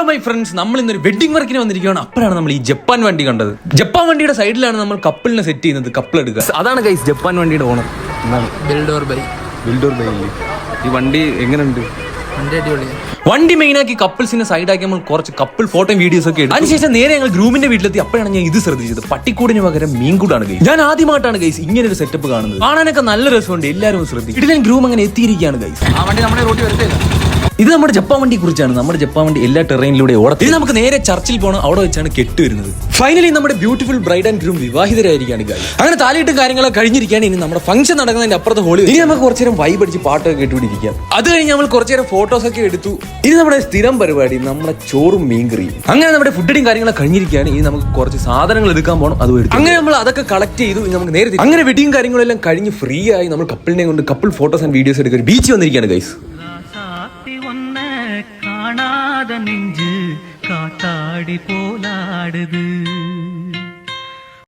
Hello my friends, നമ്മൾ ഇന്നൊരു wedding വർക്കിന് വന്നിരിക്കുകയാണ്. അപ്പോഴാണ് നമ്മൾ ഈ ജപ്പാൻ വണ്ടി കണ്ടത്. ജപ്പാൻ വണ്ടിയുടെ സൈഡിലാണ് നമ്മൾ കപ്പിളിനെ സെറ്റ് ചെയ്യുന്നത്, കപ്പിൾ എടുക്കുക. അതാണ് ഗൈസ് ജപ്പാൻ വണ്ടിയുടെ ഓണർ. ബിൽഡോർ ബൈ. ഈ വണ്ടി എങ്ങനെയുണ്ട്? വണ്ടി മെയിനാക്കി കപ്പിൾസിനെ സൈഡാക്കി നമ്മൾ കുറച്ച് കപ്പിൾ ഫോട്ടോയും വീഡിയോസ് ഒക്കെ എടുത്തു. അതിനുശേഷം നേരെ ഞങ്ങൾ ഗ്രൂമിന്റെ വീട്ടിലെത്തി. അപ്പോഴാണ് ഞാൻ ഇത് ശ്രദ്ധിച്ചത്, പട്ടിക്കൂടിന് പകരം മീൻകൂടാണ് ഗൈസ്. ഞാൻ ആദ്യമായിട്ടാണ് ഗൈസ് ഇങ്ങനെ ഒരു സെറ്റപ്പ് കാണുന്നത്. കാണാനൊക്കെ നല്ല രസമുണ്ട്, എല്ലാവരും ശ്രദ്ധിക്കും. ഇതിൽ ഗ്രൂം അങ്ങനെ എത്തിയിരിക്കുകയാണ് ഗൈസ്. ആ വണ്ടി നമ്മുടെ റോട്ടിൽ വരത്തില്ല. ഇത് നമ്മുടെ ജപ്പാൻ വണ്ടിയെ കുറിച്ചാണ്. നമ്മുടെ ജപ്പാൻ വണ്ടി എല്ലാ ടെറൈനിലൂടെ ഓടത്തിൽ. ഇത് നമുക്ക് നേരെ ചർച്ചിൽ പോകണം, അവിടെ വെച്ചാണ് കെട്ട് വരുന്നത്. ഫൈനലി നമ്മുടെ ബ്യൂട്ടിഫുൾ ബ്രൈഡ് ആൻഡ് ഗ്രൂം വിവാഹിതരായിരിക്കുകയാണ് ഗൈസ്. അങ്ങനെ താലിയിട്ടും കാര്യങ്ങളൊക്കെ കഴിഞ്ഞിരിക്കുകയാണ്. ഇനി നമ്മുടെ ഫംഗ്ഷൻ നടക്കുന്നതിന്റെ അപ്പുറത്ത് ഹോളി. ഇനി നമുക്ക് കുറച്ചു നേരം വൈബ് അടിച്ച് പാട്ടൊക്കെ കേട്ടുപിടിക്കാം. അത് കഴിഞ്ഞ് നമ്മൾ കുറച്ചു നേരം ഫോട്ടോസ് ഒക്കെ എടുത്തു. ഇത് നമ്മുടെ സ്ഥിരം പരിപാടി, നമ്മുടെ ചോറും മീൻകറിയും. അങ്ങനെ നമ്മുടെ ഫുഡിന്റെയും കാര്യങ്ങളൊക്കെ കഴിഞ്ഞിരിക്കുകയാണ്. ഇനി നമുക്ക് കുറച്ച് സാധനങ്ങൾ എടുക്കാൻ പോകണം, അതും എടുത്തു. അങ്ങനെ നമ്മൾ അതൊക്കെ കളക്ട് ചെയ്തു. ഇനി നമുക്ക് നേരെ അങ്ങനെ വെഡിങ് കാര്യങ്ങളെല്ലാം കഴിഞ്ഞ് ഫ്രീ ആയി നമ്മൾ കപ്പിളിനെ കൊണ്ട് കപ്പിൾ ഫോട്ടോസ് ആൻഡ് വീഡിയോസ് എടുക്കാൻ ബീച്ച് വന്നിരിക്കുകയാണ് ഗൈസ്. കാണാതെ നെഞ്ച് കാട്ടാടി പോലാടുത്.